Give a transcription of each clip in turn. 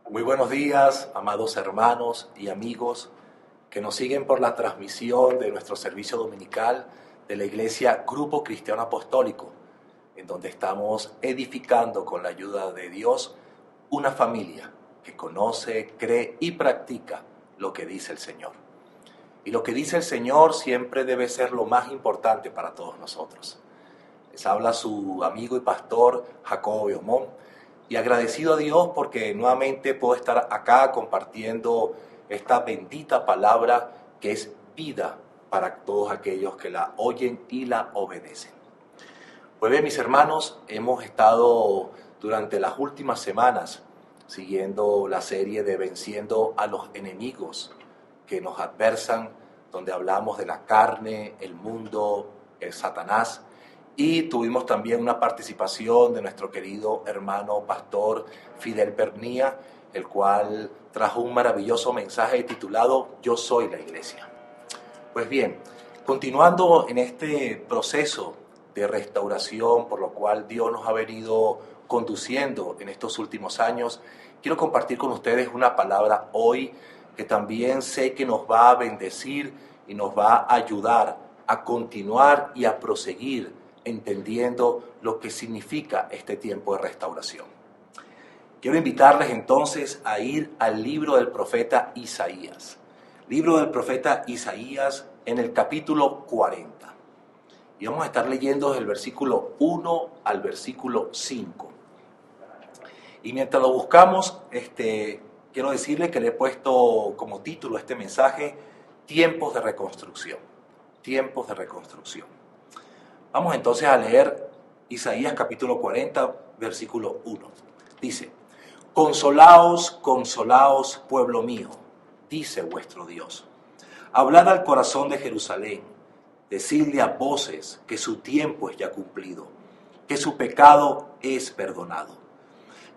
Muy buenos días, amados hermanos y amigos que nos siguen por la transmisión de nuestro servicio dominical de la Iglesia Grupo Cristiano Apostólico, en donde estamos edificando con la ayuda de Dios una familia que conoce, cree y practica lo que dice el Señor. Y lo que dice el Señor siempre debe ser lo más importante para todos nosotros. Les habla su amigo y pastor Jacobo Beomón, y agradecido a Dios porque nuevamente puedo estar acá compartiendo esta bendita palabra que es vida para todos aquellos que la oyen y la obedecen. Pues bien, mis hermanos, hemos estado durante las últimas semanas siguiendo la serie de Venciendo a los enemigos que nos adversan, donde hablamos de la carne, el mundo, el Satanás. Y tuvimos también una participación de nuestro querido hermano pastor Fidel Pernía, el cual trajo un maravilloso mensaje titulado Yo soy la iglesia. Pues bien, continuando en este proceso de restauración por lo cual Dios nos ha venido conduciendo en estos últimos años, quiero compartir con ustedes una palabra hoy que también sé que nos va a bendecir y nos va a ayudar a continuar y a proseguir entendiendo lo que significa este tiempo de restauración. Quiero invitarles entonces a ir al libro del profeta Isaías. Libro del profeta Isaías en el capítulo 40. Y vamos a estar leyendo desde el versículo 1 al versículo 5. Y mientras lo buscamos, quiero decirles que le he puesto como título a este mensaje, Tiempos de reconstrucción. Tiempos de reconstrucción. Vamos entonces a leer Isaías capítulo 40, versículo 1. Dice, Consolaos, consolaos, pueblo mío, dice vuestro Dios. Hablad al corazón de Jerusalén, decidle a voces que su tiempo es ya cumplido, que su pecado es perdonado,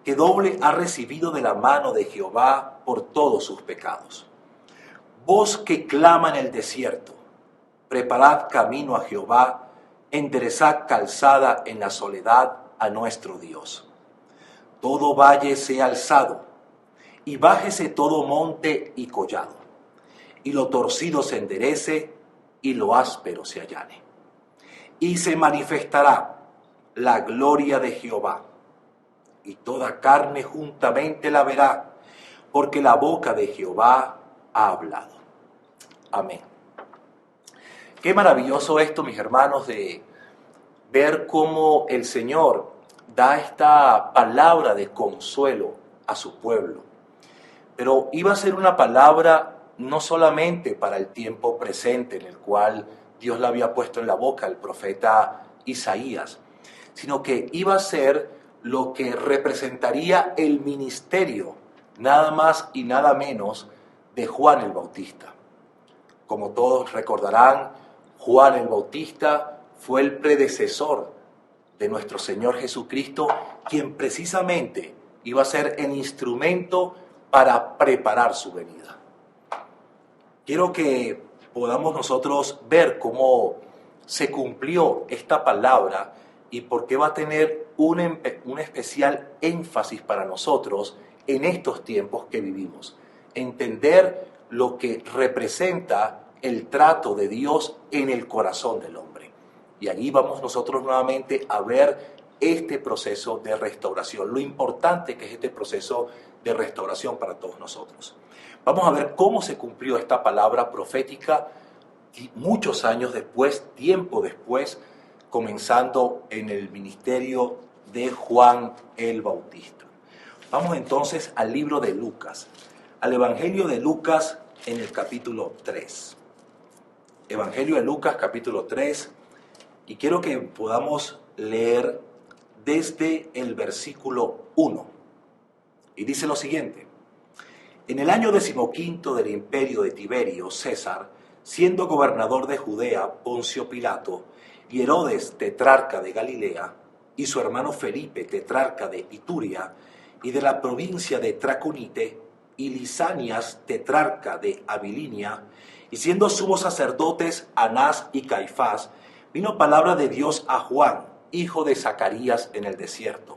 que doble ha recibido de la mano de Jehová por todos sus pecados. Voz que clama en el desierto, preparad camino a Jehová, enderezad calzada en la soledad a nuestro Dios. Todo valle sea alzado, y bájese todo monte y collado, y lo torcido se enderece, y lo áspero se allane. Y se manifestará la gloria de Jehová, y toda carne juntamente la verá, porque la boca de Jehová ha hablado. Amén. Qué maravilloso esto, mis hermanos, de ver cómo el Señor da esta palabra de consuelo a su pueblo. Pero iba a ser una palabra no solamente para el tiempo presente en el cual Dios la había puesto en la boca al profeta Isaías, sino que iba a ser lo que representaría el ministerio, nada más y nada menos, de Juan el Bautista. Como todos recordarán, Juan el Bautista fue el predecesor de nuestro Señor Jesucristo, quien precisamente iba a ser el instrumento para preparar su venida. Quiero que podamos nosotros ver cómo se cumplió esta palabra y por qué va a tener un especial énfasis para nosotros en estos tiempos que vivimos. Entender lo que representa el trato de Dios en el corazón del hombre. Y allí vamos nosotros nuevamente a ver este proceso de restauración, lo importante que es este proceso de restauración para todos nosotros. Vamos a ver cómo se cumplió esta palabra profética muchos años después, tiempo después, comenzando en el ministerio de Juan el Bautista. Vamos entonces al libro de Lucas, al Evangelio de Lucas en el capítulo 3. Evangelio de Lucas, capítulo 3, y quiero que podamos leer desde el versículo 1. Y dice lo siguiente: En el año 15 del imperio de Tiberio César, siendo gobernador de Judea Poncio Pilato, y Herodes tetrarca de Galilea, y su hermano Felipe tetrarca de Ituria, y de la provincia de Traconite, y Lisanias tetrarca de Abilinia, y siendo sumos sacerdotes Anás y Caifás, vino palabra de Dios a Juan, hijo de Zacarías, en el desierto.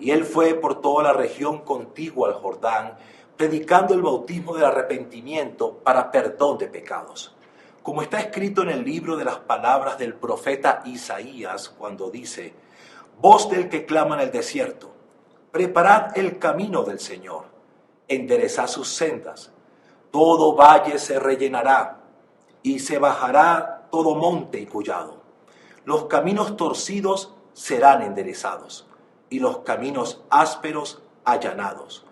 Y él fue por toda la región contigua al Jordán, predicando el bautismo del arrepentimiento para perdón de pecados. Como está escrito en el libro de las palabras del profeta Isaías, cuando dice: voz del que clama en el desierto, preparad el camino del Señor, enderezad sus sendas. Todo valle se rellenará, y se bajará todo monte y collado. Los caminos torcidos serán enderezados, y los caminos ásperos allanados,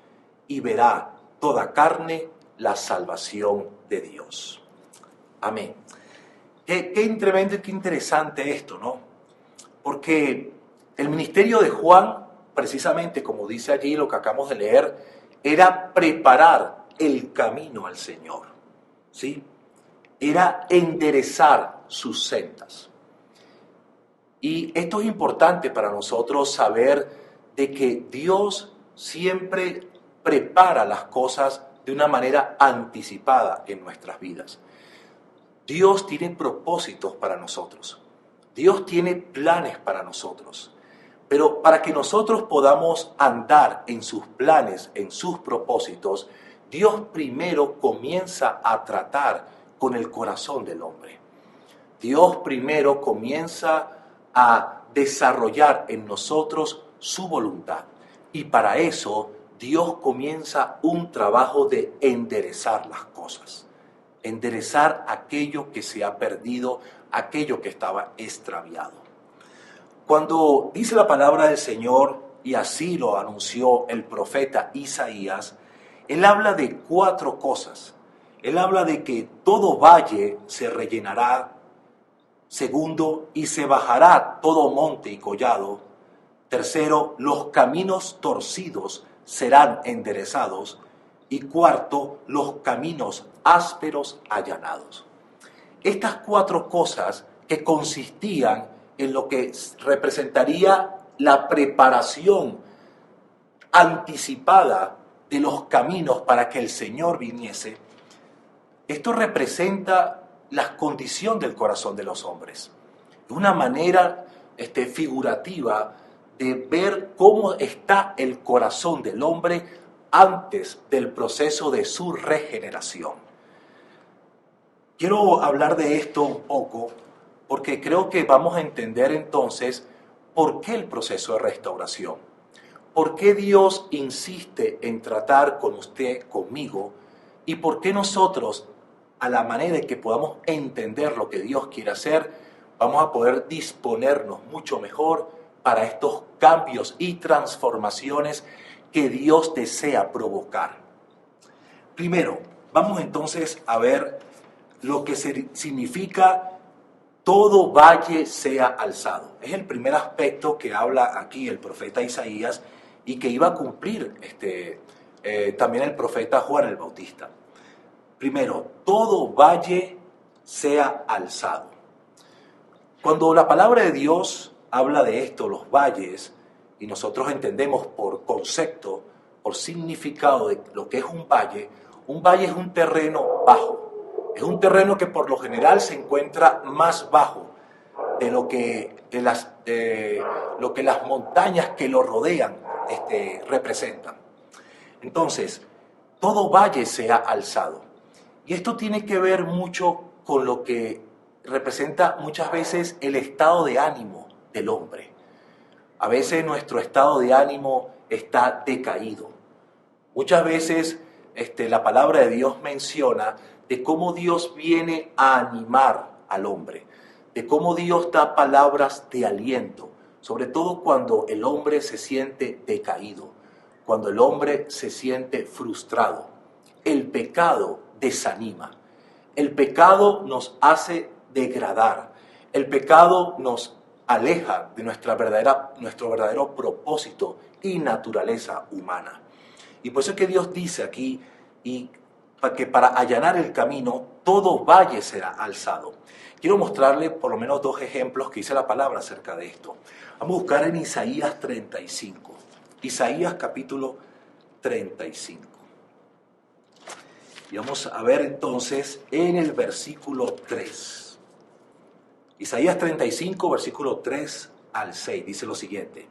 y verá toda carne la salvación de Dios. Amén. Qué tremendo y qué interesante esto, ¿no? Porque el ministerio de Juan, precisamente como dice allí lo que acabamos de leer, era preparar el camino al Señor, ¿sí? Era enderezar sus sendas. Y esto es importante para nosotros saber de que Dios siempre prepara las cosas de una manera anticipada en nuestras vidas. Dios tiene propósitos para nosotros. Dios tiene planes para nosotros. Pero para que nosotros podamos andar en sus planes, en sus propósitos, Dios primero comienza a tratar con el corazón del hombre. Dios primero comienza a desarrollar en nosotros su voluntad. Y para eso Dios comienza un trabajo de enderezar las cosas. Enderezar aquello que se ha perdido, aquello que estaba extraviado. Cuando dice la palabra del Señor, y así lo anunció el profeta Isaías, él habla de 4 cosas. Él habla de que todo valle se rellenará. Segundo, y se bajará todo monte y collado. Tercero, los caminos torcidos serán enderezados. Y cuarto, los caminos ásperos allanados. Estas 4 cosas que consistían en lo que representaría la preparación anticipada de los caminos para que el Señor viniese, esto representa la condición del corazón de los hombres. Una manera figurativa de ver cómo está el corazón del hombre antes del proceso de su regeneración. Quiero hablar de esto un poco porque creo que vamos a entender entonces por qué el proceso de restauración. ¿Por qué Dios insiste en tratar con usted, conmigo? ¿Y por qué nosotros, a la manera en que podamos entender lo que Dios quiere hacer, vamos a poder disponernos mucho mejor para estos cambios y transformaciones que Dios desea provocar? Primero, vamos entonces a ver lo que significa todo valle sea alzado. Es el primer aspecto que habla aquí el profeta Isaías y que iba a cumplir también el profeta Juan el Bautista. Primero, todo valle sea alzado. Cuando la palabra de Dios habla de esto, los valles, y nosotros entendemos por concepto, por significado de lo que es un valle es un terreno bajo. Es un terreno que por lo general se encuentra más bajo de lo que las montañas que lo rodean representan. Entonces, todo valle sea alzado. Y esto tiene que ver mucho con lo que representa muchas veces el estado de ánimo del hombre. A veces nuestro estado de ánimo está decaído. Muchas veces la palabra de Dios menciona de cómo Dios viene a animar al hombre, de cómo Dios da palabras de aliento, sobre todo cuando el hombre se siente decaído, cuando el hombre se siente frustrado. El pecado desanima, el pecado nos hace degradar, el pecado nos aleja de nuestro verdadero propósito y naturaleza humana. Y por eso es que Dios dice aquí que para allanar el camino todo valle será alzado. Quiero mostrarle por lo menos 2 ejemplos que dice la palabra acerca de esto. Vamos a buscar en Isaías 35. Isaías capítulo 35. Y vamos a ver entonces en el versículo 3. Isaías 35, versículo 3 al 6, dice lo siguiente.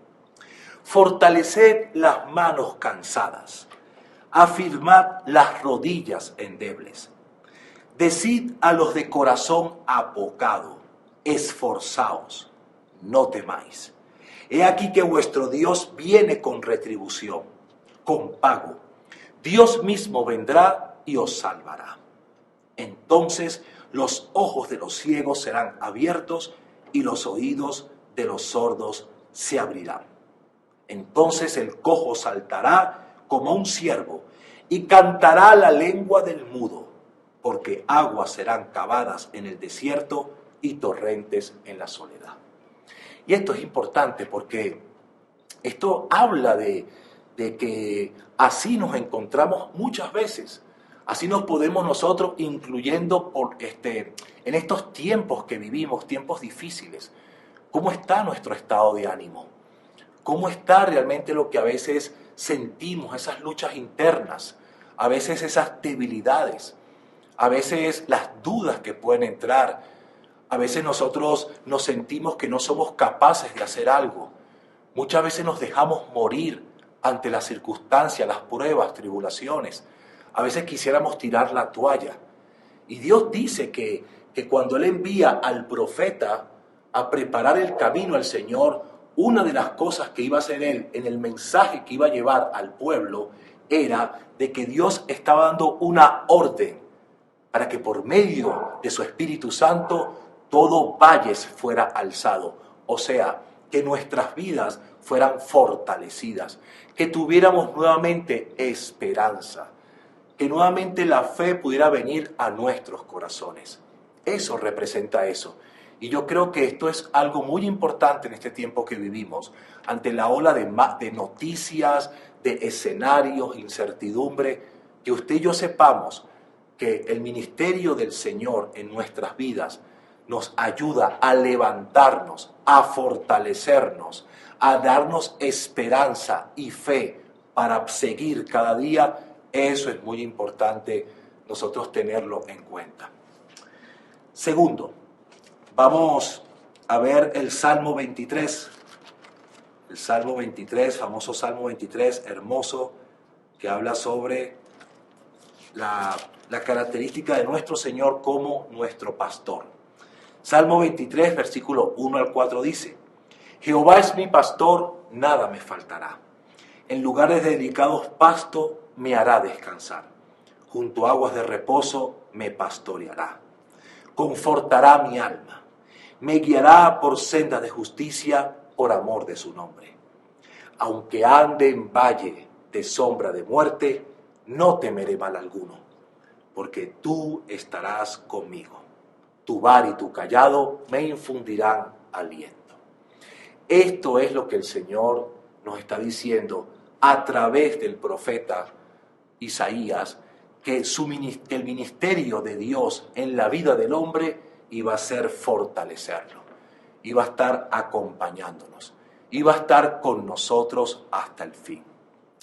Fortaleced las manos cansadas, afirmad las rodillas endebles. Decid a los de corazón apocado, esforzaos, no temáis. He aquí que vuestro Dios viene con retribución, con pago. Dios mismo vendrá y os salvará. Entonces los ojos de los ciegos serán abiertos y los oídos de los sordos se abrirán. Entonces el cojo saltará como un ciervo y cantará la lengua del mudo, porque aguas serán cavadas en el desierto y torrentes en la soledad. Y esto es importante porque esto habla de que así nos encontramos muchas veces. Así nos podemos nosotros, incluyendo en estos tiempos que vivimos, tiempos difíciles. ¿Cómo está nuestro estado de ánimo? ¿Cómo está realmente lo que a veces sentimos, esas luchas internas? A veces esas debilidades, a veces las dudas que pueden entrar. A veces nosotros nos sentimos que no somos capaces de hacer algo. Muchas veces nos dejamos morir ante las circunstancias, las pruebas, tribulaciones. A veces quisiéramos tirar la toalla. Y Dios dice que cuando Él envía al profeta a preparar el camino al Señor, una de las cosas que iba a hacer Él en el mensaje que iba a llevar al pueblo era de que Dios estaba dando una orden para que por medio de su Espíritu Santo todo valles fuera alzado. O sea, que nuestras vidas fueran fortalecidas, que tuviéramos nuevamente esperanza, que nuevamente la fe pudiera venir a nuestros corazones. Eso representa eso. Y yo creo que esto es algo muy importante en este tiempo que vivimos, ante la ola de noticias, de escenarios, incertidumbre, que usted y yo sepamos que el ministerio del Señor en nuestras vidas nos ayuda a levantarnos, a fortalecernos, a darnos esperanza y fe para seguir cada día. Eso es muy importante nosotros tenerlo en cuenta. Segundo, vamos a ver el Salmo 23. El Salmo 23, famoso Salmo 23, hermoso, que habla sobre la característica de nuestro Señor como nuestro pastor. Salmo 23, versículo 1 al 4 dice: Jehová es mi pastor, nada me faltará. En lugares de delicados pastos me hará descansar. Junto a aguas de reposo me pastoreará. Confortará mi alma. Me guiará por sendas de justicia por amor de su nombre. Aunque ande en valle de sombra de muerte, no temeré mal alguno, porque tú estarás conmigo. Tu vara y tu cayado me infundirán aliento. Esto es lo que el Señor nos está diciendo a través del profeta Isaías, que el ministerio de Dios en la vida del hombre iba a ser fortalecerlo, iba a estar acompañándonos, iba a estar con nosotros hasta el fin.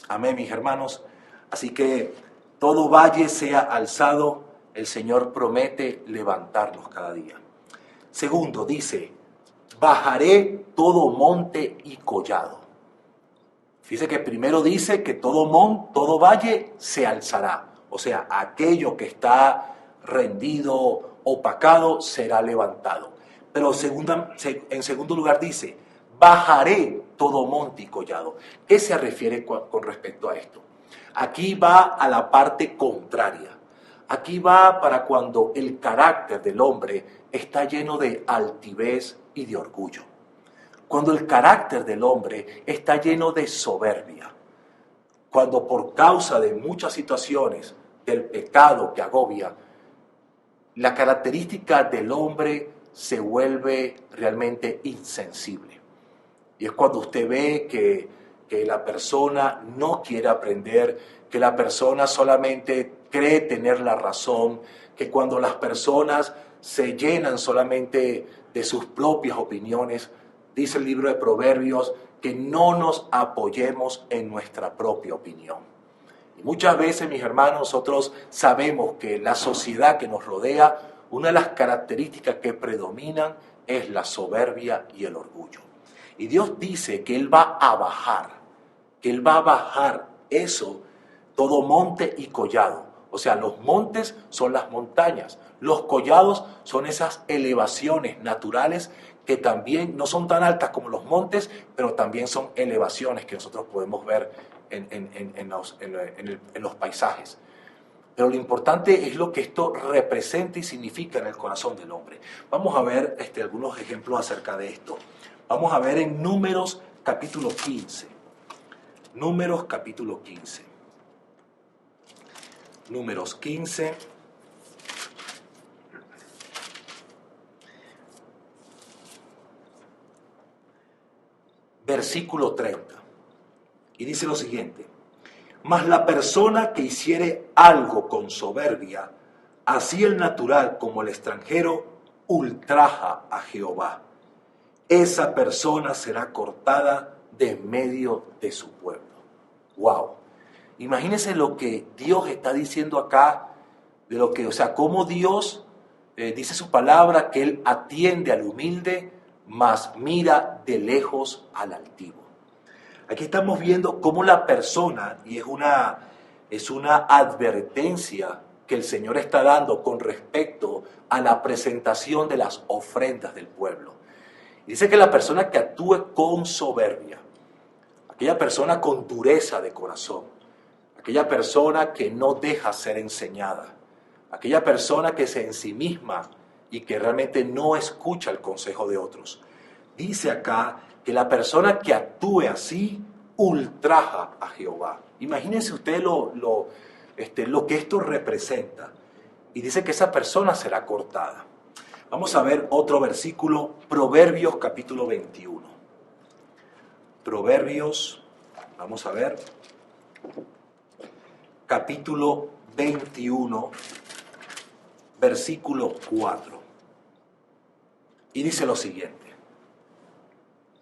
Amén, mis hermanos. Así que todo valle sea alzado, el Señor promete levantarnos cada día. Segundo, dice: bajaré todo monte y collado. Fíjese que primero dice que todo valle se alzará. O sea, aquello que está rendido, opacado, será levantado. Pero en segundo lugar dice: bajaré todo monte y collado. ¿Qué se refiere con respecto a esto? Aquí va a la parte contraria. Aquí va para cuando el carácter del hombre está lleno de altivez y de orgullo. Cuando el carácter del hombre está lleno de soberbia. Cuando por causa de muchas situaciones del pecado que agobia, la característica del hombre se vuelve realmente insensible. Y es cuando usted ve que la persona no quiere aprender, que la persona solamente cree tener la razón, que cuando las personas se llenan solamente de sus propias opiniones, dice el libro de Proverbios, que no nos apoyemos en nuestra propia opinión. Y muchas veces, mis hermanos, nosotros sabemos que la sociedad que nos rodea, una de las características que predominan es la soberbia y el orgullo. Y Dios dice que Él va a bajar, que Él va a bajar eso, todo monte y collado. O sea, los montes son las montañas, los collados son esas elevaciones naturales que también no son tan altas como los montes, pero también son elevaciones que nosotros podemos ver en los paisajes. Pero lo importante es lo que esto representa y significa en el corazón del hombre. Vamos a ver algunos ejemplos acerca de esto. Vamos a ver en Números capítulo 15. Números capítulo 15. Números 15. Versículo 30. Y dice lo siguiente: mas la persona que hiciere algo con soberbia, así el natural como el extranjero, ultraja a Jehová. Esa persona será cortada de en medio de su pueblo. ¡Wow! Imagínense lo que Dios está diciendo acá, de lo que, o sea, cómo Dios dice su palabra, que Él atiende al humilde, mas mira de lejos al altivo. Aquí estamos viendo cómo la persona, y es una advertencia que el Señor está dando con respecto a la presentación de las ofrendas del pueblo. Dice que la persona que actúe con soberbia, aquella persona con dureza de corazón, aquella persona que no deja ser enseñada, aquella persona que se ensimisma y que realmente no escucha el consejo de otros. Dice acá que la persona que actúe así ultraja a Jehová. Imagínense usted lo que esto representa. Y dice que esa persona será cortada. Vamos a ver otro versículo, Proverbios capítulo 21. Proverbios, vamos a ver, capítulo 21, versículo 4. Y dice lo siguiente.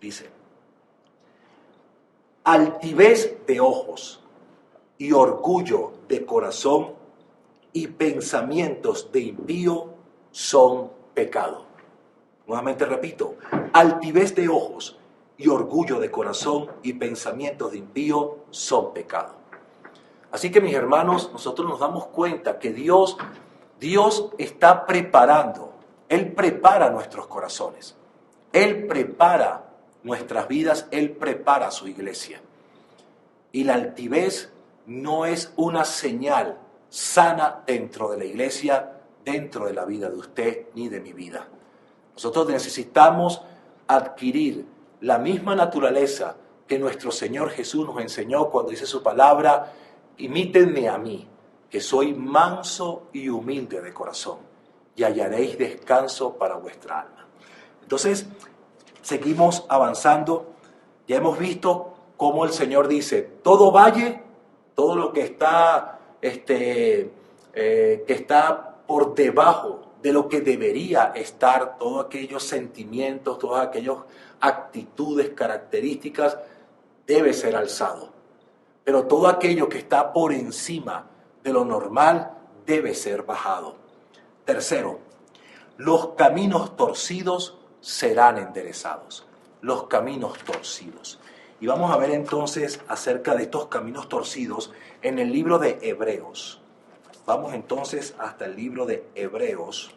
Dice: altivez de ojos y orgullo de corazón y pensamientos de impío son pecado. Nuevamente repito, altivez de ojos y orgullo de corazón y pensamientos de impío son pecado. Así que, mis hermanos, nosotros nos damos cuenta que Dios está preparando, Él prepara nuestros corazones, Él prepara nuestras vidas, Él prepara su iglesia. Y la altivez no es una señal sana dentro de la iglesia, dentro de la vida de usted ni de mi vida. Nosotros necesitamos adquirir la misma naturaleza que nuestro Señor Jesús nos enseñó cuando dice su palabra: imítenme a mí, que soy manso y humilde de corazón, y hallaréis descanso para vuestra alma. Entonces, seguimos avanzando. Ya hemos visto cómo el Señor dice: todo valle, todo lo que está, que está por debajo de lo que debería estar, todos aquellos sentimientos, todas aquellas actitudes, características, debe ser alzado. Pero todo aquello que está por encima de lo normal debe ser bajado. Tercero, los caminos torcidos serán enderezados. Los caminos torcidos. Y vamos a ver entonces acerca de estos caminos torcidos en el libro de Hebreos. Vamos entonces hasta el libro de Hebreos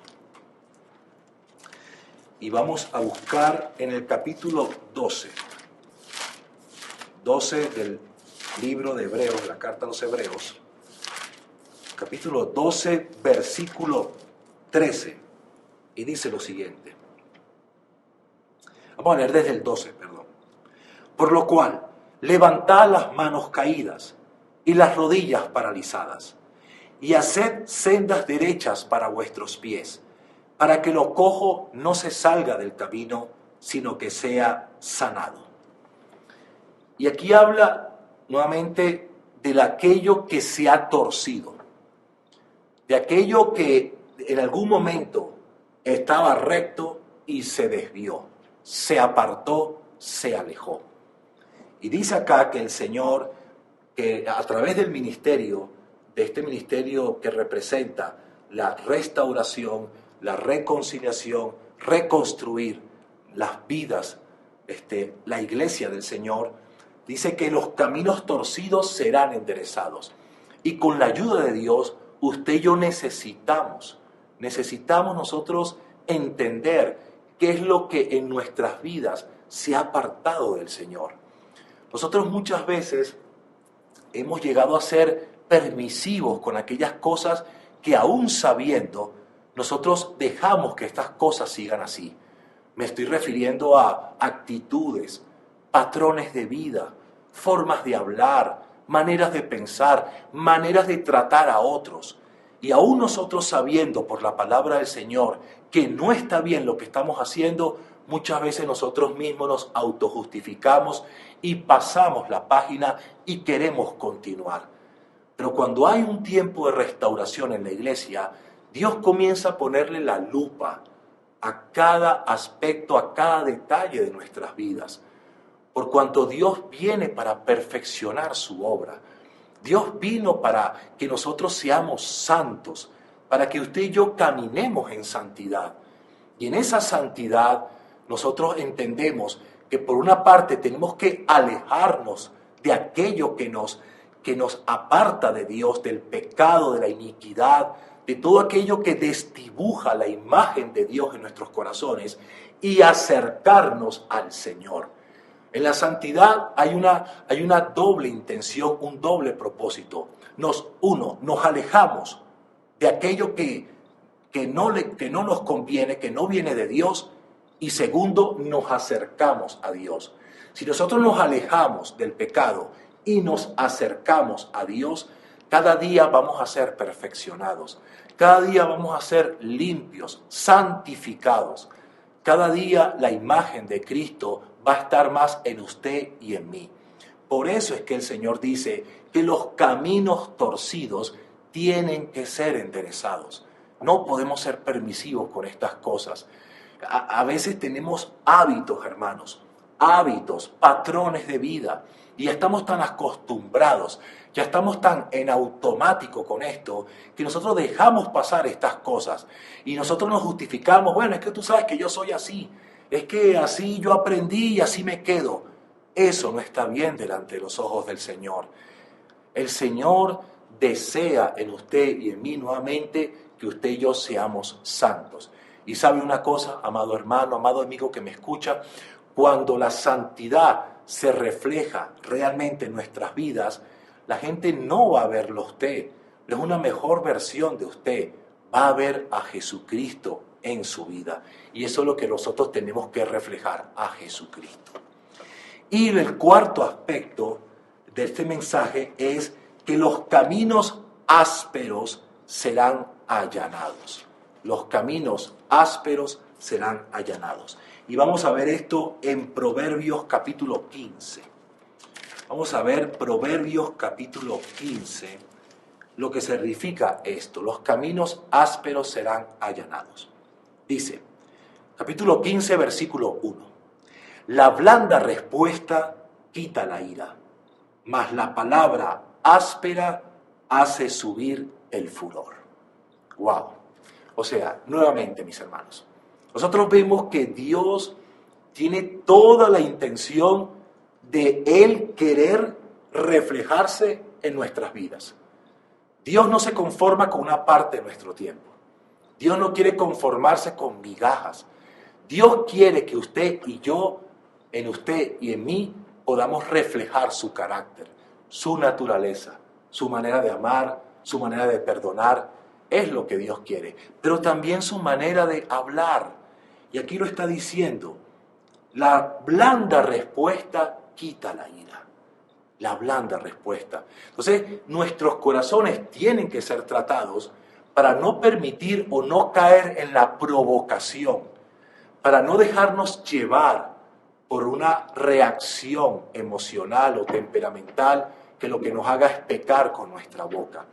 y vamos a buscar en el capítulo 12 del libro de Hebreos, la carta a los Hebreos, capítulo 12, versículo 13, y dice lo siguiente. Vamos a leer desde el 12, perdón. Por lo cual, levantad las manos caídas y las rodillas paralizadas, y haced sendas derechas para vuestros pies, para que lo cojo no se salga del camino, sino que sea sanado. Y aquí habla nuevamente de aquello que se ha torcido, de aquello que en algún momento estaba recto y se desvió, se apartó, se alejó. Y dice acá que el Señor, que a través del ministerio, de este ministerio que representa la restauración, la reconciliación, reconstruir las vidas la iglesia del Señor, dice que los caminos torcidos serán enderezados. Y con la ayuda de Dios, usted y yo necesitamos nosotros entender qué es lo que en nuestras vidas se ha apartado del Señor. Nosotros muchas veces hemos llegado a ser permisivos con aquellas cosas que aún sabiendo, nosotros dejamos que estas cosas sigan así. Me estoy refiriendo a actitudes, patrones de vida, formas de hablar, maneras de pensar, maneras de tratar a otros. Y aún nosotros sabiendo por la palabra del Señor que no está bien lo que estamos haciendo, muchas veces nosotros mismos nos autojustificamos y pasamos la página y queremos continuar. Pero cuando hay un tiempo de restauración en la iglesia, Dios comienza a ponerle la lupa a cada aspecto, a cada detalle de nuestras vidas. Por cuanto Dios viene para perfeccionar su obra. Dios vino para que nosotros seamos santos, para que usted y yo caminemos en santidad. Y en esa santidad nosotros entendemos que por una parte tenemos que alejarnos de aquello que nos aparta de Dios, del pecado, de la iniquidad, de todo aquello que desdibuja la imagen de Dios en nuestros corazones y acercarnos al Señor. En la santidad hay una doble intención, un doble propósito. Nos alejamos de aquello que no nos conviene, que no viene de Dios, y segundo, nos acercamos a Dios. Si nosotros nos alejamos del pecado y nos acercamos a Dios, cada día vamos a ser perfeccionados, cada día vamos a ser limpios, santificados. Cada día la imagen de Cristo va a estar más en usted y en mí. Por eso es que el Señor dice que los caminos torcidos tienen que ser enderezados. No podemos ser permisivos con estas cosas. A veces tenemos hábitos, hermanos, hábitos, patrones de vida, y ya estamos tan acostumbrados, ya estamos tan en automático con esto, que nosotros dejamos pasar estas cosas y nosotros nos justificamos. Bueno, es que tú sabes que yo soy así, es que así yo aprendí y así me quedo. Eso no está bien delante de los ojos del Señor. El Señor desea en usted y en mí nuevamente que usted y yo seamos santos. Y sabe una cosa, amado hermano, amado amigo que me escucha, cuando la santidad se refleja realmente en nuestras vidas, la gente no va a verlo a usted, es una mejor versión de usted, va a ver a Jesucristo en su vida. Y eso es lo que nosotros tenemos que reflejar, a Jesucristo. Y el cuarto aspecto de este mensaje es que los caminos ásperos serán allanados. Los caminos ásperos serán allanados. Y vamos a ver esto en Proverbios capítulo 15. Vamos a ver Proverbios capítulo 15, lo que significa esto. Los caminos ásperos serán allanados. Dice, capítulo 15, versículo 1. La blanda respuesta quita la ira, mas la palabra áspera hace subir el furor. ¡Wow! O sea, nuevamente, mis hermanos, nosotros vemos que Dios tiene toda la intención de Él querer reflejarse en nuestras vidas. Dios no se conforma con una parte de nuestro tiempo. Dios no quiere conformarse con migajas. Dios quiere que usted y yo, en usted y en mí, podamos reflejar su carácter, su naturaleza, su manera de amar, su manera de perdonar. Es lo que Dios quiere, pero también su manera de hablar. Y aquí lo está diciendo, la blanda respuesta quita la ira. La blanda respuesta. Entonces, nuestros corazones tienen que ser tratados para no permitir o no caer en la provocación, para no dejarnos llevar por una reacción emocional o temperamental que lo que nos haga es pecar con nuestra boca.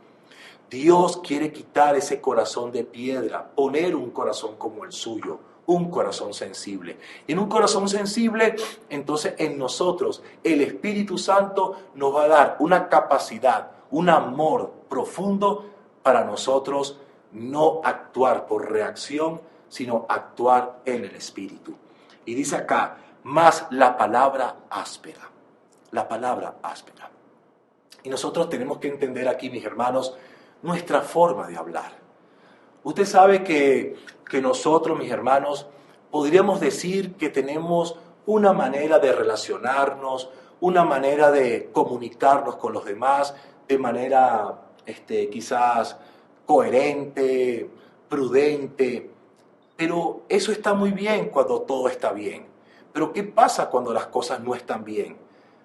Dios quiere quitar ese corazón de piedra, poner un corazón como el suyo, un corazón sensible. Y en un corazón sensible, entonces en nosotros el Espíritu Santo nos va a dar una capacidad, un amor profundo para nosotros no actuar por reacción, sino actuar en el Espíritu. Y dice acá, más la palabra áspera. La palabra áspera. Y nosotros tenemos que entender aquí, mis hermanos, nuestra forma de hablar. Usted sabe que nosotros, mis hermanos, podríamos decir que tenemos una manera de relacionarnos, una manera de comunicarnos con los demás de manera quizás coherente, prudente, pero eso está muy bien cuando todo está bien. Pero ¿qué pasa cuando las cosas no están bien?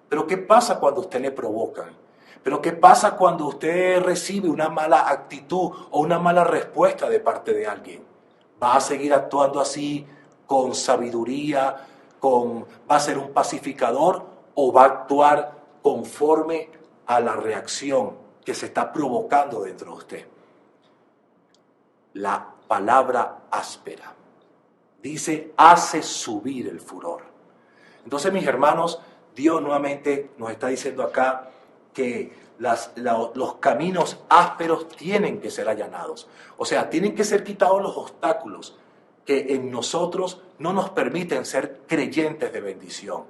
¿Pero qué pasa cuando a usted le provocan? ¿Pero qué pasa cuando usted recibe una mala actitud o una mala respuesta de parte de alguien? ¿Va a seguir actuando así con sabiduría, va a ser un pacificador o va a actuar conforme a la reacción que se está provocando dentro de usted? La palabra áspera dice, hace subir el furor. Entonces, mis hermanos, Dios nuevamente nos está diciendo acá que los caminos ásperos tienen que ser allanados. O sea, tienen que ser quitados los obstáculos que en nosotros no nos permiten ser creyentes de bendición.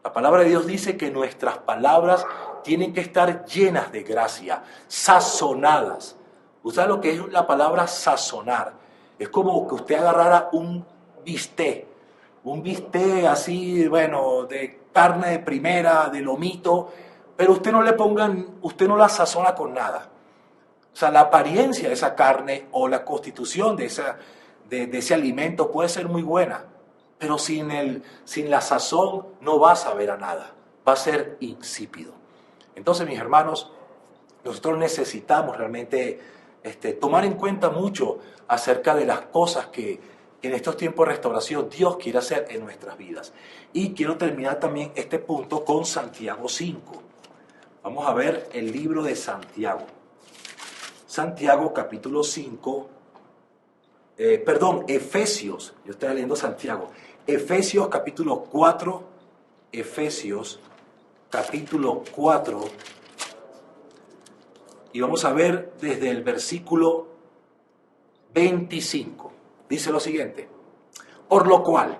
La palabra de Dios dice que nuestras palabras tienen que estar llenas de gracia, sazonadas. ¿Usted sabe lo que es la palabra sazonar? Es como que usted agarrara un bistec así, bueno, de carne de primera, de lomito, pero usted no la sazona con nada. O sea, la apariencia de esa carne o la constitución de ese alimento puede ser muy buena, pero sin la sazón no va a saber a nada, va a ser insípido. Entonces, mis hermanos, nosotros necesitamos realmente tomar en cuenta mucho acerca de las cosas que en estos tiempos de restauración Dios quiere hacer en nuestras vidas. Y quiero terminar también este punto con Santiago 5. Vamos a ver el libro de Santiago. Santiago capítulo 5, Efesios, yo estoy leyendo Santiago. Efesios capítulo 4, Efesios capítulo 4, y vamos a ver desde el versículo 25. Dice lo siguiente: por lo cual,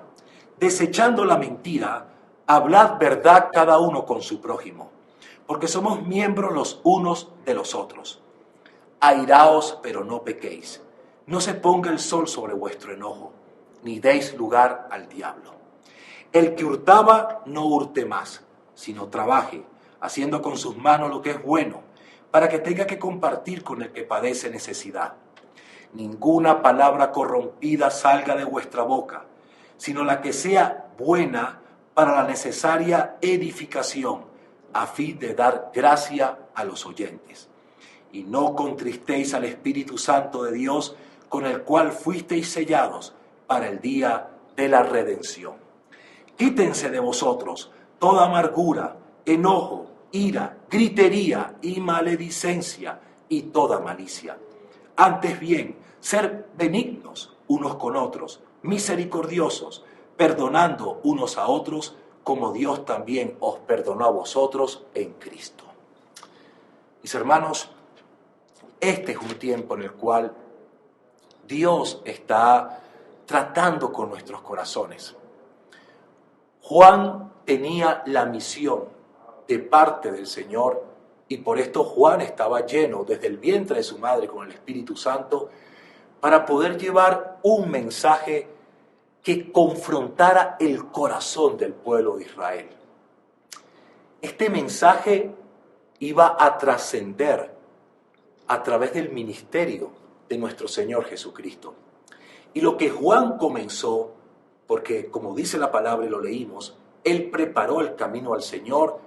desechando la mentira, hablad verdad cada uno con su prójimo, porque somos miembros los unos de los otros. Airaos, pero no pequéis. No se ponga el sol sobre vuestro enojo, ni deis lugar al diablo. El que hurtaba, no hurte más, sino trabaje, haciendo con sus manos lo que es bueno, para que tenga que compartir con el que padece necesidad. Ninguna palabra corrompida salga de vuestra boca, sino la que sea buena para la necesaria edificación, a fin de dar gracia a los oyentes. Y no contristéis al Espíritu Santo de Dios, con el cual fuisteis sellados para el día de la redención. Quítense de vosotros toda amargura, enojo, ira, gritería y maledicencia y toda malicia. Antes bien, ser benignos unos con otros, misericordiosos, perdonando unos a otros, como Dios también os perdonó a vosotros en Cristo. Mis hermanos, este es un tiempo en el cual Dios está tratando con nuestros corazones. Juan tenía la misión de parte del Señor, y por esto Juan estaba lleno desde el vientre de su madre con el Espíritu Santo, para poder llevar un mensaje que confrontara el corazón del pueblo de Israel. Este mensaje iba a trascender a través del ministerio de nuestro Señor Jesucristo. Y lo que Juan comenzó, porque como dice la palabra y lo leímos, él preparó el camino al Señor,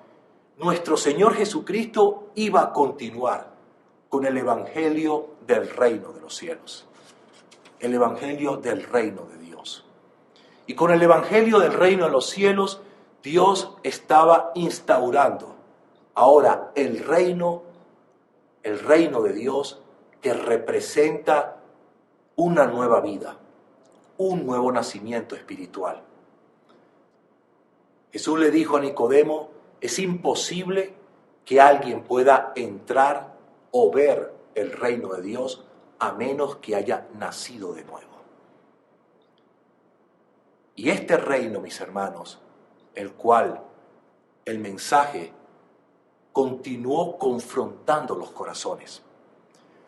nuestro Señor Jesucristo iba a continuar con el evangelio del reino de los cielos, el evangelio del reino de Dios. Y con el evangelio del reino de los cielos, Dios estaba instaurando ahora el reino de Dios, que representa una nueva vida, un nuevo nacimiento espiritual. Jesús le dijo a Nicodemo: es imposible que alguien pueda entrar o ver el reino de Dios a menos que haya nacido de nuevo. Y este reino, mis hermanos, el cual el mensaje continuó confrontando los corazones.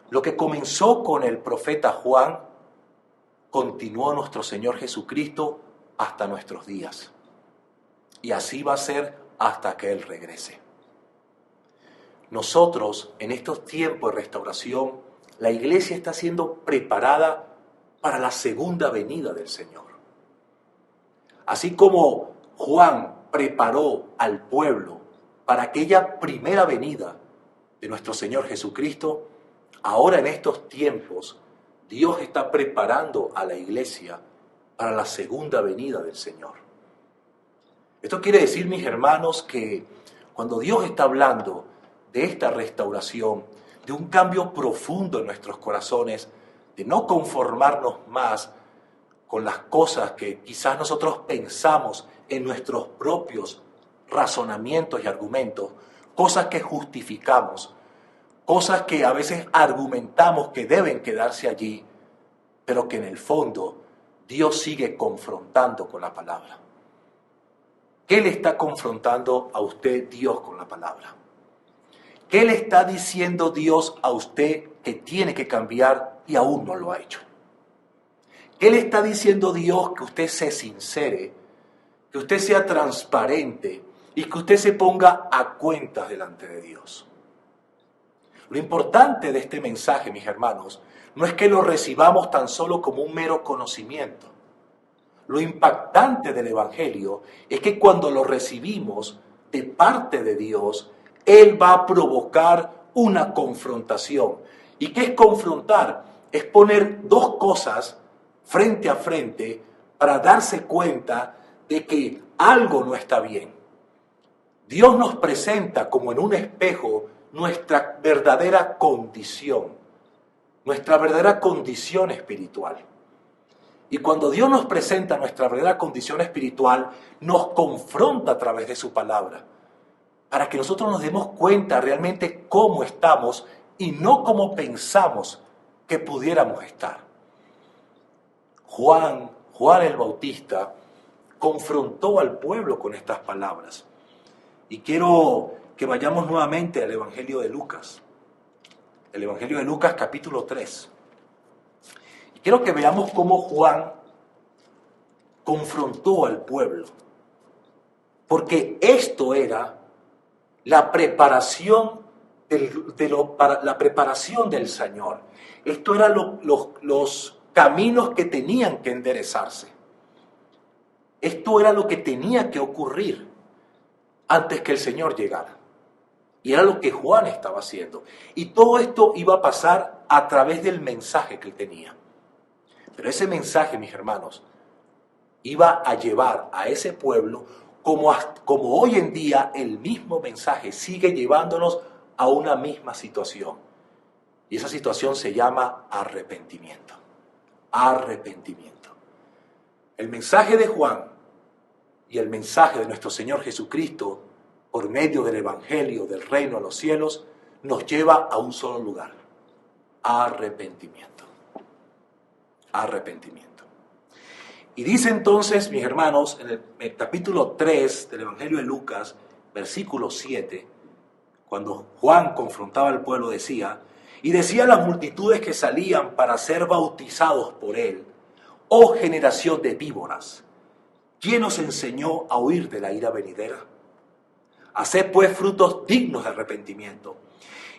Lo que comenzó con el profeta Juan, continuó nuestro Señor Jesucristo hasta nuestros días. Y así va a ser hasta que Él regrese. Nosotros, en estos tiempos de restauración, la iglesia está siendo preparada para la segunda venida del Señor. Así como Juan preparó al pueblo para aquella primera venida de nuestro Señor Jesucristo, ahora en estos tiempos Dios está preparando a la iglesia para la segunda venida del Señor. Esto quiere decir, mis hermanos, que cuando Dios está hablando de esta restauración, de un cambio profundo en nuestros corazones, de no conformarnos más con las cosas que quizás nosotros pensamos en nuestros propios razonamientos y argumentos, cosas que justificamos, cosas que a veces argumentamos que deben quedarse allí, pero que en el fondo Dios sigue confrontando con la palabra. ¿Qué le está confrontando a usted Dios con la palabra? ¿Qué le está diciendo Dios a usted que tiene que cambiar y aún no lo ha hecho? ¿Qué le está diciendo Dios que usted se sincere, que usted sea transparente y que usted se ponga a cuentas delante de Dios? Lo importante de este mensaje, mis hermanos, no es que lo recibamos tan solo como un mero conocimiento. Lo impactante del Evangelio es que cuando lo recibimos de parte de Dios, Él va a provocar una confrontación. ¿Y qué es confrontar? Es poner dos cosas frente a frente para darse cuenta de que algo no está bien. Dios nos presenta como en un espejo nuestra verdadera condición espiritual. Y cuando Dios nos presenta nuestra verdadera condición espiritual, nos confronta a través de su palabra, para que nosotros nos demos cuenta realmente cómo estamos y no cómo pensamos que pudiéramos estar. Juan el Bautista, confrontó al pueblo con estas palabras. Y quiero que vayamos nuevamente al Evangelio de Lucas. El Evangelio de Lucas, capítulo 3. Y quiero que veamos cómo Juan confrontó al pueblo. Porque esto era la preparación la preparación del Señor. Esto eran los caminos que tenían que enderezarse. Esto era lo que tenía que ocurrir antes que el Señor llegara. Y era lo que Juan estaba haciendo. Y todo esto iba a pasar a través del mensaje que él tenía. Pero ese mensaje, mis hermanos, iba a llevar a ese pueblo como hoy en día el mismo mensaje sigue llevándonos a una misma situación. Y esa situación se llama arrepentimiento. Arrepentimiento. El mensaje de Juan y el mensaje de nuestro Señor Jesucristo, por medio del Evangelio del Reino de los Cielos, nos lleva a un solo lugar: arrepentimiento. Arrepentimiento. Y dice entonces, mis hermanos, en el capítulo 3 del Evangelio de Lucas, versículo 7, cuando Juan confrontaba al pueblo, decía a las multitudes que salían para ser bautizados por él: oh generación de víboras, ¿quién os enseñó a huir de la ira venidera? Haced pues frutos dignos de arrepentimiento,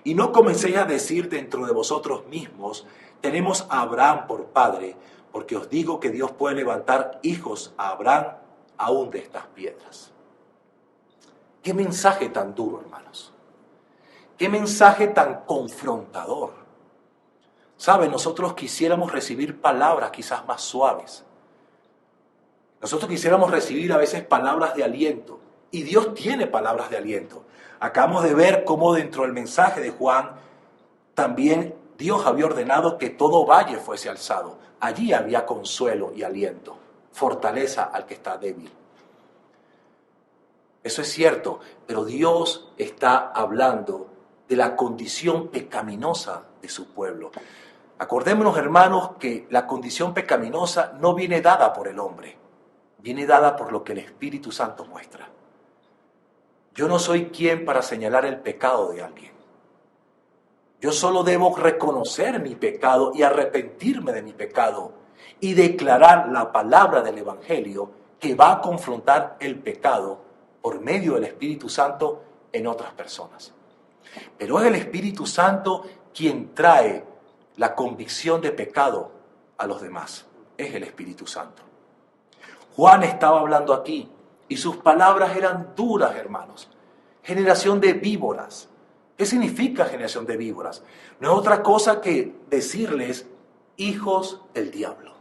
y no comencéis a decir dentro de vosotros mismos: tenemos a Abraham por padre, porque os digo que Dios puede levantar hijos a Abraham aún de estas piedras. Qué mensaje tan duro, hermanos. Qué mensaje tan confrontador. ¿Saben? Nosotros quisiéramos recibir palabras quizás más suaves. Nosotros quisiéramos recibir a veces palabras de aliento. Y Dios tiene palabras de aliento. Acabamos de ver cómo dentro del mensaje de Juan también Dios había ordenado que todo valle fuese alzado. Allí había consuelo y aliento, fortaleza al que está débil. Eso es cierto, pero Dios está hablando de la condición pecaminosa de su pueblo. Acordémonos, hermanos, que la condición pecaminosa no viene dada por el hombre. viene dada por lo que el Espíritu Santo muestra. Yo no soy quien para señalar el pecado de alguien. Yo solo debo reconocer mi pecado y arrepentirme de mi pecado y declarar la palabra del Evangelio que va a confrontar el pecado por medio del Espíritu Santo en otras personas. Pero es el Espíritu Santo quien trae la convicción de pecado a los demás. Es el Espíritu Santo. Juan estaba hablando aquí y sus palabras eran duras, hermanos. Generación de víboras. ¿Qué significa generación de víboras? No es otra cosa que decirles hijos del diablo.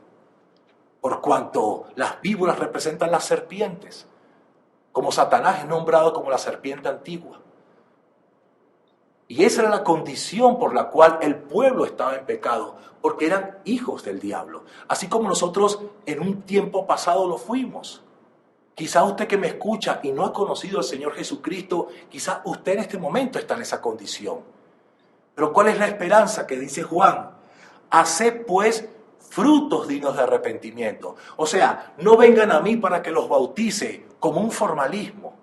Por cuanto las víboras representan las serpientes, como Satanás es nombrado como la serpiente antigua. Y esa era la condición por la cual el pueblo estaba en pecado, porque eran hijos del diablo. Así como nosotros en un tiempo pasado lo fuimos. Quizá usted que me escucha y no ha conocido al Señor Jesucristo, quizá usted en este momento está en esa condición. Pero ¿cuál es la esperanza que dice Juan? Haced pues frutos dignos de arrepentimiento. O sea, no vengan a mí para que los bautice como un formalismo.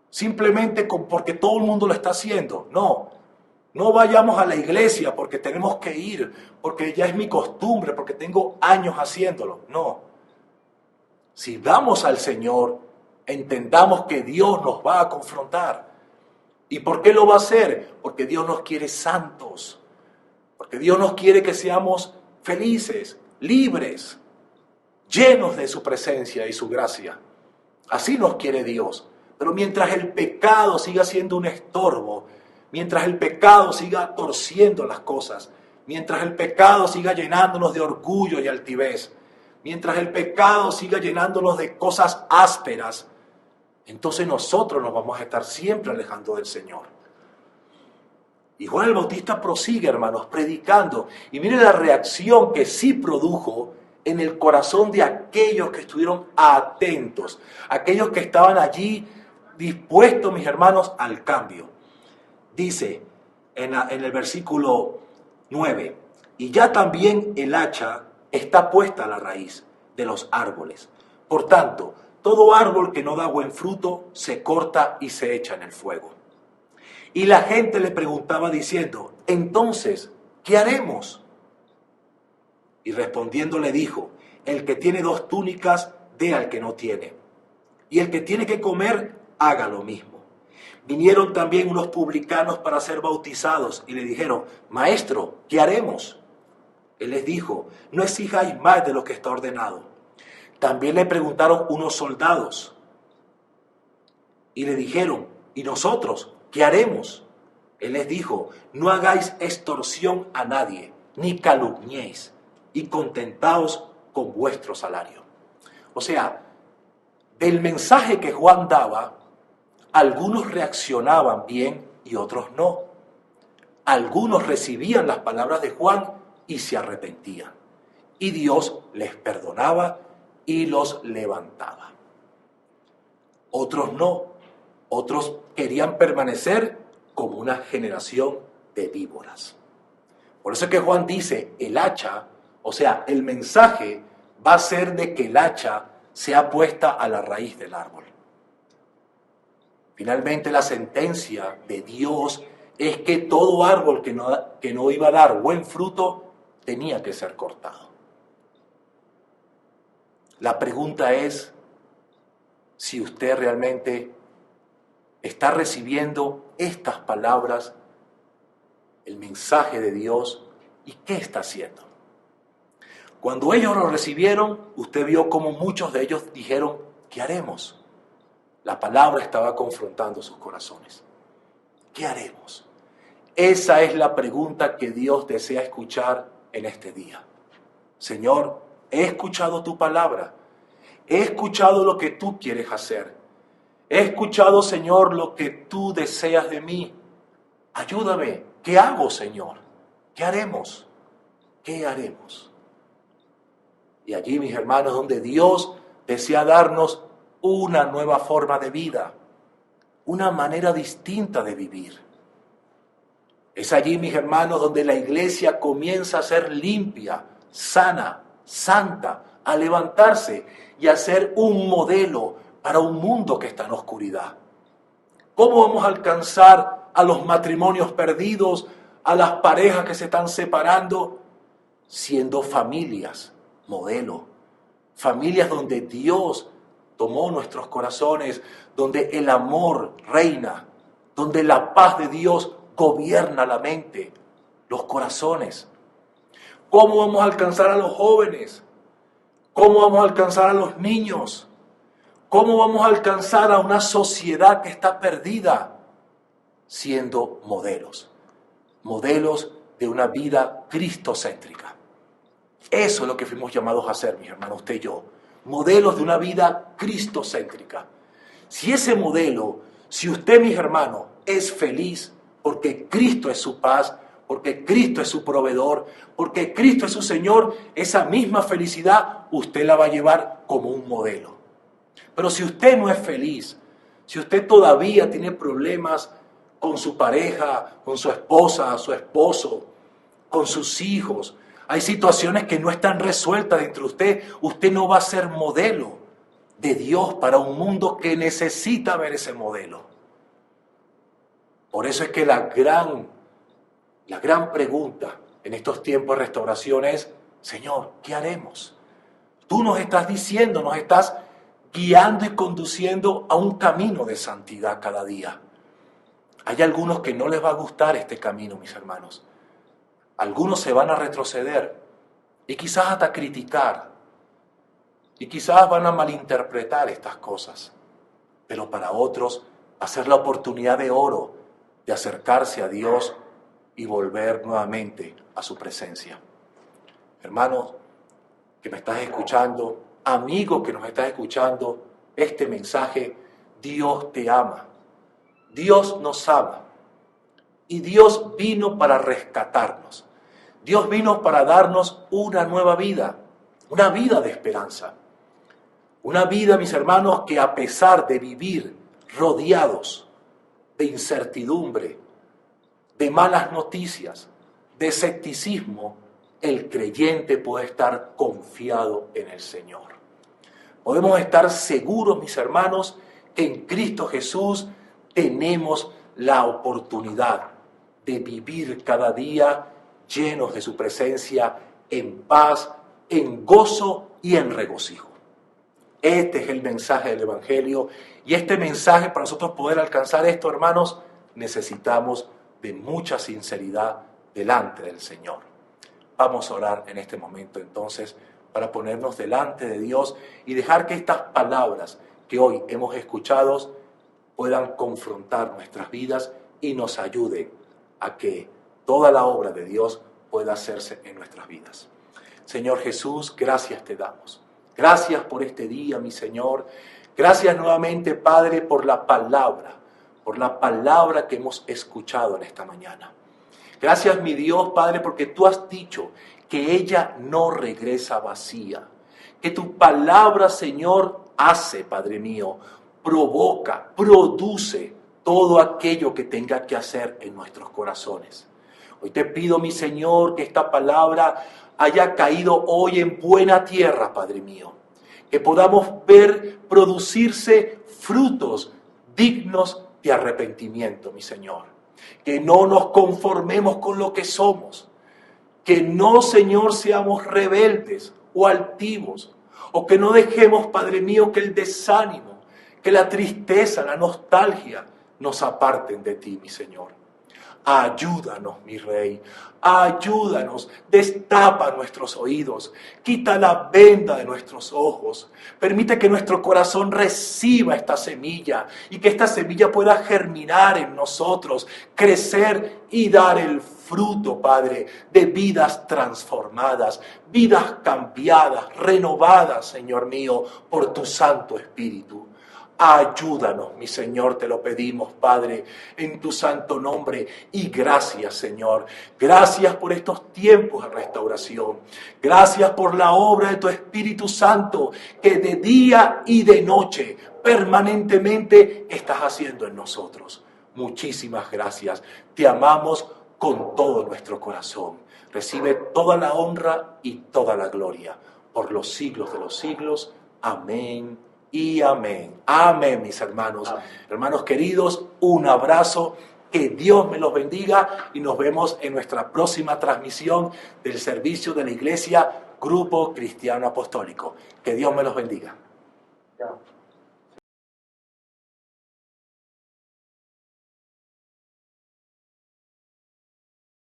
Simplemente porque todo el mundo lo está haciendo. No vayamos a la iglesia porque tenemos que ir, porque ya es mi costumbre, porque tengo años haciéndolo. No. Si vamos al Señor, entendamos que Dios nos va a confrontar. ¿Y por qué lo va a hacer? Porque Dios nos quiere santos. Porque Dios nos quiere que seamos felices, libres, llenos de su presencia y su gracia. Así nos quiere Dios. Pero mientras el pecado siga siendo un estorbo, mientras el pecado siga torciendo las cosas, mientras el pecado siga llenándonos de orgullo y altivez, mientras el pecado siga llenándonos de cosas ásperas, entonces nosotros nos vamos a estar siempre alejando del Señor. Y Juan el Bautista prosigue, hermanos, predicando. Y miren la reacción que sí produjo en el corazón de aquellos que estuvieron atentos, aquellos que estaban allí dispuestos, mis hermanos, al cambio. Dice en el versículo 9, y ya también el hacha está puesta a la raíz de los árboles. Por tanto, todo árbol que no da buen fruto se corta y se echa en el fuego. Y la gente le preguntaba diciendo, entonces, ¿qué haremos? Y respondiendo le dijo, el que tiene 2 túnicas, dé al que no tiene. Y el que tiene que comer, haga lo mismo. Vinieron también unos publicanos para ser bautizados y le dijeron, Maestro, ¿qué haremos? Él les dijo, no exijáis más de lo que está ordenado. También le preguntaron unos soldados y le dijeron, ¿y nosotros qué haremos? Él les dijo, no hagáis extorsión a nadie, ni calumniéis, y contentaos con vuestro salario. O sea, del mensaje que Juan daba, algunos reaccionaban bien y otros no. Algunos recibían las palabras de Juan y se arrepentían. Y Dios les perdonaba y los levantaba. Otros no. Otros querían permanecer como una generación de víboras. Por eso es que Juan dice, el hacha, o sea, el mensaje va a ser de que el hacha sea puesta a la raíz del árbol. Finalmente la sentencia de Dios es que todo árbol que no iba a dar buen fruto tenía que ser cortado. La pregunta es si usted realmente está recibiendo estas palabras, el mensaje de Dios, y qué está haciendo. Cuando ellos lo recibieron, usted vio como muchos de ellos dijeron, ¿qué haremos? La palabra estaba confrontando sus corazones. ¿Qué haremos? Esa es la pregunta que Dios desea escuchar en este día. Señor, he escuchado tu palabra. He escuchado lo que tú quieres hacer. He escuchado, Señor, lo que tú deseas de mí. Ayúdame. ¿Qué hago, Señor? ¿Qué haremos? ¿Qué haremos? Y allí, mis hermanos, donde Dios desea darnos una nueva forma de vida, una manera distinta de vivir. Es allí, mis hermanos, donde la iglesia comienza a ser limpia, sana, santa, a levantarse y a ser un modelo para un mundo que está en oscuridad. ¿Cómo vamos a alcanzar a los matrimonios perdidos, a las parejas que se están separando? Siendo familias, modelo. Familias donde Dios tomó nuestros corazones, donde el amor reina, donde la paz de Dios gobierna la mente, los corazones. ¿Cómo vamos a alcanzar a los jóvenes? ¿Cómo vamos a alcanzar a los niños? ¿Cómo vamos a alcanzar a una sociedad que está perdida? Siendo modelos. Modelos de una vida cristocéntrica. Eso es lo que fuimos llamados a hacer, mis hermanos, usted y yo. Modelos de una vida cristocéntrica. Si ese modelo, si usted, mis hermanos, es feliz porque Cristo es su paz, porque Cristo es su proveedor, porque Cristo es su Señor, esa misma felicidad usted la va a llevar como un modelo. Pero si usted no es feliz, si usted todavía tiene problemas con su pareja, con su esposa, su esposo, con sus hijos, hay situaciones que no están resueltas dentro de usted, usted no va a ser modelo de Dios para un mundo que necesita ver ese modelo. Por eso es que la gran pregunta en estos tiempos de restauración es, Señor, ¿qué haremos? Tú nos estás diciendo, nos estás guiando y conduciendo a un camino de santidad cada día. Hay algunos que no les va a gustar este camino, mis hermanos. Algunos se van a retroceder y quizás hasta criticar. Y quizás van a malinterpretar estas cosas. Pero para otros va a ser la oportunidad de oro de acercarse a Dios y volver nuevamente a su presencia. Hermanos que me estás escuchando, amigo que nos estás escuchando, este mensaje, Dios te ama. Dios nos ama. Y Dios vino para rescatarnos. Dios vino para darnos una nueva vida, una vida de esperanza. Una vida, mis hermanos, que a pesar de vivir rodeados de incertidumbre, de malas noticias, de escepticismo, el creyente puede estar confiado en el Señor. Podemos estar seguros, mis hermanos, que en Cristo Jesús tenemos la oportunidad de vivir cada día llenos de su presencia, en paz, en gozo y en regocijo. Este es el mensaje del Evangelio, y este mensaje, para nosotros poder alcanzar esto, hermanos, necesitamos de mucha sinceridad delante del Señor. Vamos a orar en este momento entonces para ponernos delante de Dios y dejar que estas palabras que hoy hemos escuchado puedan confrontar nuestras vidas y nos ayuden a que toda la obra de Dios pueda hacerse en nuestras vidas. Señor Jesús, gracias te damos. Gracias por este día, mi Señor. Gracias nuevamente, Padre, por la palabra que hemos escuchado en esta mañana. Gracias, mi Dios, Padre, porque tú has dicho que ella no regresa vacía. Que tu palabra, Señor, hace, Padre mío, provoca, produce todo aquello que tenga que hacer en nuestros corazones. Hoy te pido, mi Señor, que esta palabra haya caído hoy en buena tierra, Padre mío. Que podamos ver producirse frutos dignos de arrepentimiento, mi Señor. Que no nos conformemos con lo que somos. Que no, Señor, seamos rebeldes o altivos. O que no dejemos, Padre mío, que el desánimo, que la tristeza, la nostalgia nos aparten de ti, mi Señor. Ayúdanos, mi Rey, ayúdanos, destapa nuestros oídos, quita la venda de nuestros ojos, permite que nuestro corazón reciba esta semilla y que esta semilla pueda germinar en nosotros, crecer y dar el fruto, Padre, de vidas transformadas, vidas cambiadas, renovadas, Señor mío, por tu Santo Espíritu. Ayúdanos, mi Señor, te lo pedimos, Padre, en tu santo nombre. Y gracias, Señor. Gracias por estos tiempos de restauración. Gracias por la obra de tu Espíritu Santo que de día y de noche permanentemente estás haciendo en nosotros. Muchísimas gracias. Te amamos con todo nuestro corazón. Recibe toda la honra y toda la gloria. por los siglos de los siglos. Amén y amén. Amén, mis hermanos. Amén. Hermanos queridos, un abrazo. Que Dios me los bendiga y nos vemos en nuestra próxima transmisión del servicio de la Iglesia Grupo Cristiano Apostólico. Que Dios me los bendiga. Chao.